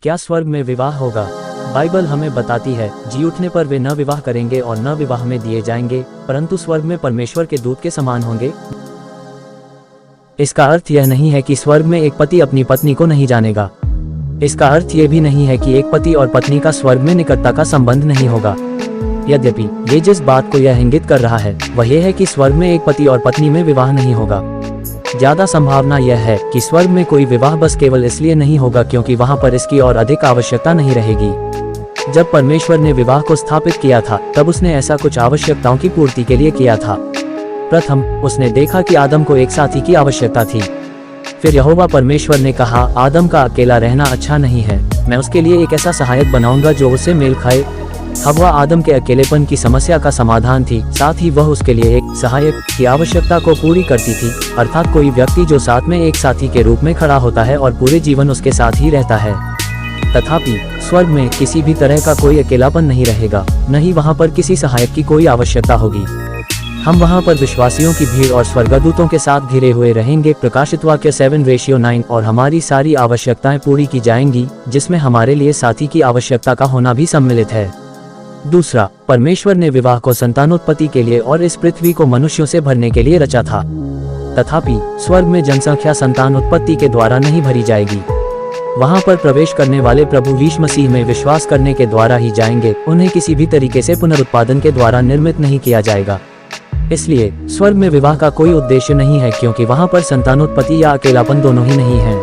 क्या स्वर्ग में विवाह होगा? बाइबल हमें बताती है, जी उठने पर वे न विवाह करेंगे और न विवाह में दिए जाएंगे, परंतु स्वर्ग में परमेश्वर के दूत के समान होंगे। इसका अर्थ यह नहीं है कि स्वर्ग में एक पति अपनी पत्नी को नहीं जानेगा। इसका अर्थ यह भी नहीं है कि एक पति और पत्नी का स्वर्ग में निकटता का संबंध नहीं होगा। यद्यपि ये जिस बात को यह इंगित कर रहा है वह यह है कि स्वर्ग में एक पति और पत्नी में विवाह नहीं होगा। ज्यादा संभावना यह है कि स्वर्ग में कोई विवाह बस केवल इसलिए नहीं होगा क्योंकि वहां पर इसकी और अधिक आवश्यकता नहीं रहेगी। जब परमेश्वर ने विवाह को स्थापित किया था तब उसने ऐसा कुछ आवश्यकताओं की पूर्ति के लिए किया था। प्रथम उसने देखा कि आदम को एक साथी की आवश्यकता थी। फिर यहोवा परमेश्वर ने कहा, आदम का अकेला रहना अच्छा नहीं है, मैं उसके लिए एक ऐसा सहायक बनाऊंगा जो उससे मेल खाए। हव्वा आदम के अकेलेपन की समस्या का समाधान थी, साथ ही वह उसके लिए एक सहायक की आवश्यकता को पूरी करती थी, अर्थात कोई व्यक्ति जो साथ में एक साथी के रूप में खड़ा होता है और पूरे जीवन उसके साथ ही रहता है। तथापि स्वर्ग में किसी भी तरह का कोई अकेलापन नहीं रहेगा, न ही वहाँ पर किसी सहायक की कोई आवश्यकता होगी। हम वहाँ पर विश्वासियों की भीड़ और स्वर्गदूतों के साथ घिरे हुए रहेंगे। प्रकाशित वाक्य 7:9 और हमारी सारी आवश्यकताएं पूरी की जाएंगी, जिसमें हमारे लिए साथी की आवश्यकता का होना भी सम्मिलित है। दूसरा, परमेश्वर ने विवाह को संतानोत्पत्ति के लिए और इस पृथ्वी को मनुष्यों से भरने के लिए रचा था। तथापि स्वर्ग में जनसंख्या संतानोत्पत्ति के द्वारा नहीं भरी जाएगी। वहां पर प्रवेश करने वाले प्रभु यीशु मसीह में विश्वास करने के द्वारा ही जाएंगे, उन्हें किसी भी तरीके से पुनरुत्पादन के द्वारा निर्मित नहीं किया जाएगा। इसलिए स्वर्ग में विवाह का कोई उद्देश्य नहीं है, क्योंकि वहां पर संतानोत्पत्ति या अकेलापन दोनों ही नहीं है।